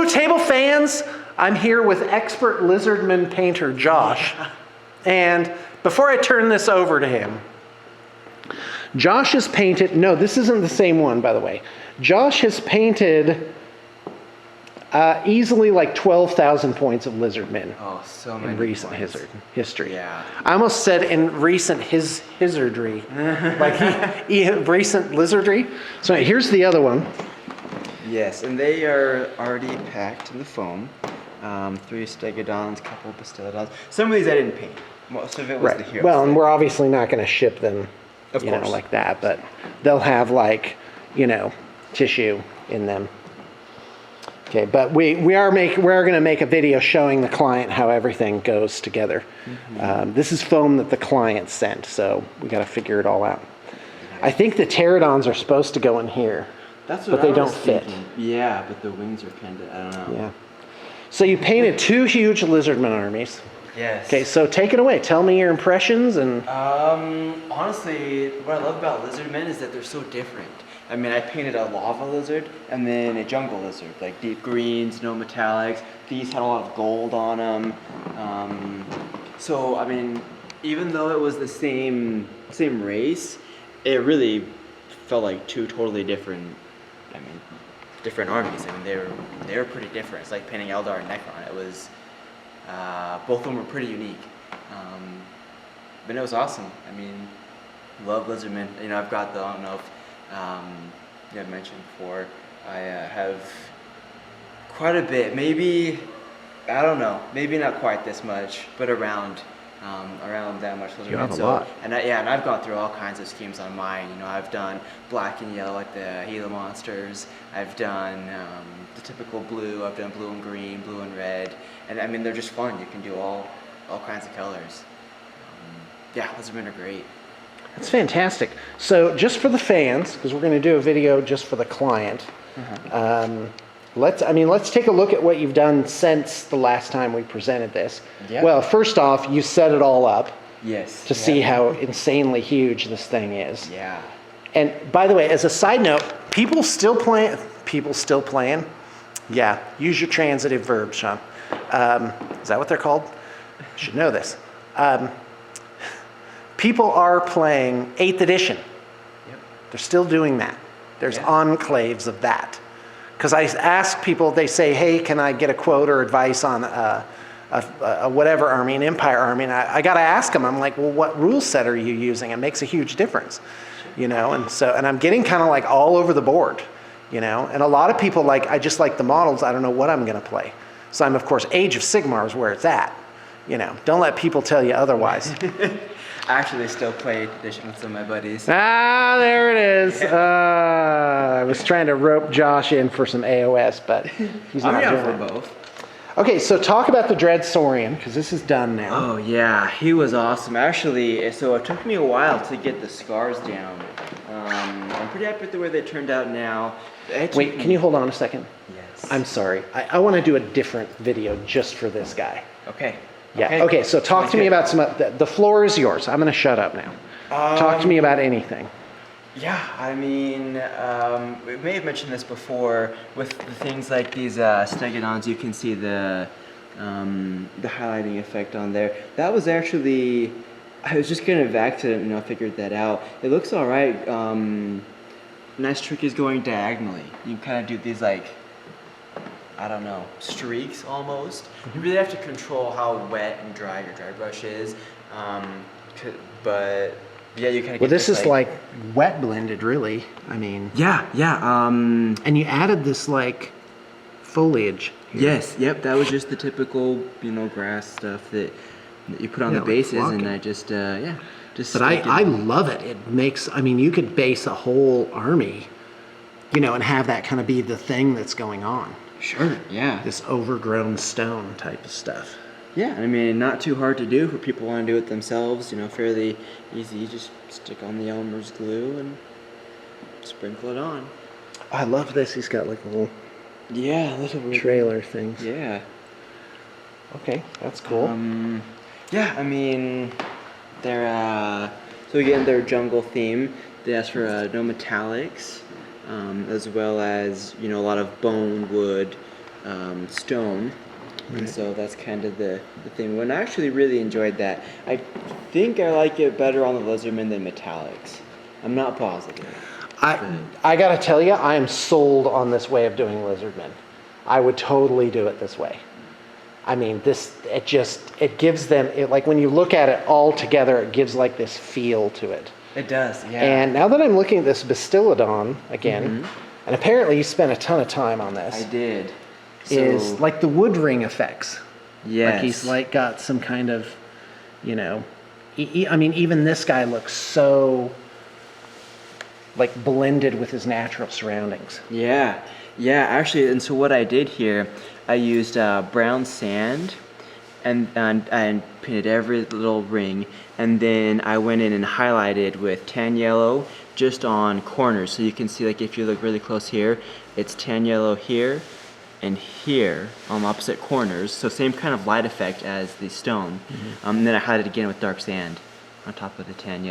Blue Table fans, I'm here with expert lizardman painter Josh. And before I turn this over to him, Josh has painted, no, this isn't the same one, by the way. Josh has painted easily like 12,000 points of lizardmen. Oh, so many in recent points. history. Yeah. I almost said in recent hizardry. Like recent lizardry. So here's the other one. Yes, and they are already packed in the foam. 3 stegodons, couple bastiladons. Some of these I didn't paint. Most of it was the hero. Well, and we're obviously not going to ship them, of course, like that, but they'll have like, tissue in them. Okay, but we are going to make a video showing the client how everything goes together. Mm-hmm. This is foam that the client sent, so we got to figure it all out. I think the pterodons are supposed to go in here. That's what but they I was don't fit. thinking. Yeah, but the wings are pinned. I don't know. Yeah. So you painted 2 huge lizardman armies. Yes. Okay, so take it away. Tell me your impressions and. Honestly, what I love about lizardmen is that they're so different. I mean, I painted a lava lizard and then a jungle lizard, like deep greens, no metallics. These had a lot of gold on them. So I mean, even though it was the same race, it really felt like 2 totally different. Different armies. I mean, they were pretty different. It's like painting Eldar and Necron. It was both of them were pretty unique, but it was awesome. I mean, love lizardmen. I've got I don't know if you had mentioned before. I have quite a bit. Maybe I don't know. Maybe not quite this much, but around that much lizardmen. You have a lot. And I've gone through all kinds of schemes on mine. I've done black and yellow like the Gila monsters. I've done the typical blue. I've done blue and green, blue and red, and I mean they're just fun. You can do all kinds of colors. Lizardmen are great. That's fantastic. So just for the fans, because we're going to do a video just for the client. Let's take a look at what you've done since the last time we presented this. Yeah. Well, first off, you set it all up. Yes. To see how insanely huge this thing is. Yeah. And by the way, as a side note, people still playing? Yeah. Use your transitive verbs, Sean. Is that what they're called? You should know this. People are playing 8th edition. Yep. They're still doing that. There's enclaves of that. Because I ask people, they say, hey, can I get a quote or advice on a whatever army, an empire army? And I got to ask them, I'm like, well, what rule set are you using? It makes a huge difference, and I'm getting kind of like all over the board, and a lot of people I just like the models. I don't know what I'm going to play. So I'm, of course, Age of Sigmar is where it's at, don't let people tell you otherwise. I actually still play 8th edition with some of my buddies. Ah, there it is. I was trying to rope Josh in for some AOS, but he's not doing for it. both. Okay, so talk about the Dread Saurian, because this is done now. Oh yeah, he was awesome. Actually, so it took me a while to get the scars down. I'm pretty happy with the way they turned out now. Wait, can you hold on a second? Yes. I'm sorry. I want to do a different video just for this guy. Okay. Yeah. Okay, so talk to me about the floor is yours. I'm going to shut up now. Talk to me about anything. Yeah, I mean, we may have mentioned this before with the things like these stegodons. You can see the highlighting effect on there. That was actually, I was just kind of accident, figured that out. It looks all right. Nice trick is going diagonally. You kind of do these streaks almost. You really have to control how wet and dry your dry brush is. But yeah, you kind of. Well, this is like wet blended, really. I mean. Yeah. And you added this foliage. Here. Yes. Yep. That was just the typical, grass stuff that you put on the bases, and I just But I love it. It makes. I mean, you could base a whole army, and have that kind of be the thing that's going on. Sure. Yeah. This overgrown stone type of stuff. Yeah, I mean, not too hard to do for people who want to do it themselves. Fairly easy. Just stick on the Elmer's glue and sprinkle it on. I love this. He's got little trailer things. Yeah. Okay, that's cool. Yeah, I mean, they're so again, their jungle theme. They asked for no metallics, as well as a lot of bone, wood, stone. And so that's kind of the thing. And I actually really enjoyed that. I think I like it better on the Lizardman than metallics. I'm not positive. I gotta tell you, I am sold on this way of doing Lizardmen. I would totally do it this way. I mean, it gives them, like when you look at it all together, it gives like this feel to it. It does, yeah. And now that I'm looking at this Bastillodon again, and apparently you spent a ton of time on this. I did. Is like the wood ring effects. Yes. Like he's like got some kind of, you know, I mean, even this guy looks so like blended with his natural surroundings. Yeah, actually, and so what I did here, I used brown sand and painted every little ring, and then I went in and highlighted with tan yellow just on corners. So you can see, like if you look really close here, it's tan yellow here and here on opposite corners. So same kind of light effect as the stone. And then I highlighted again with dark sand on top of the tan yellow.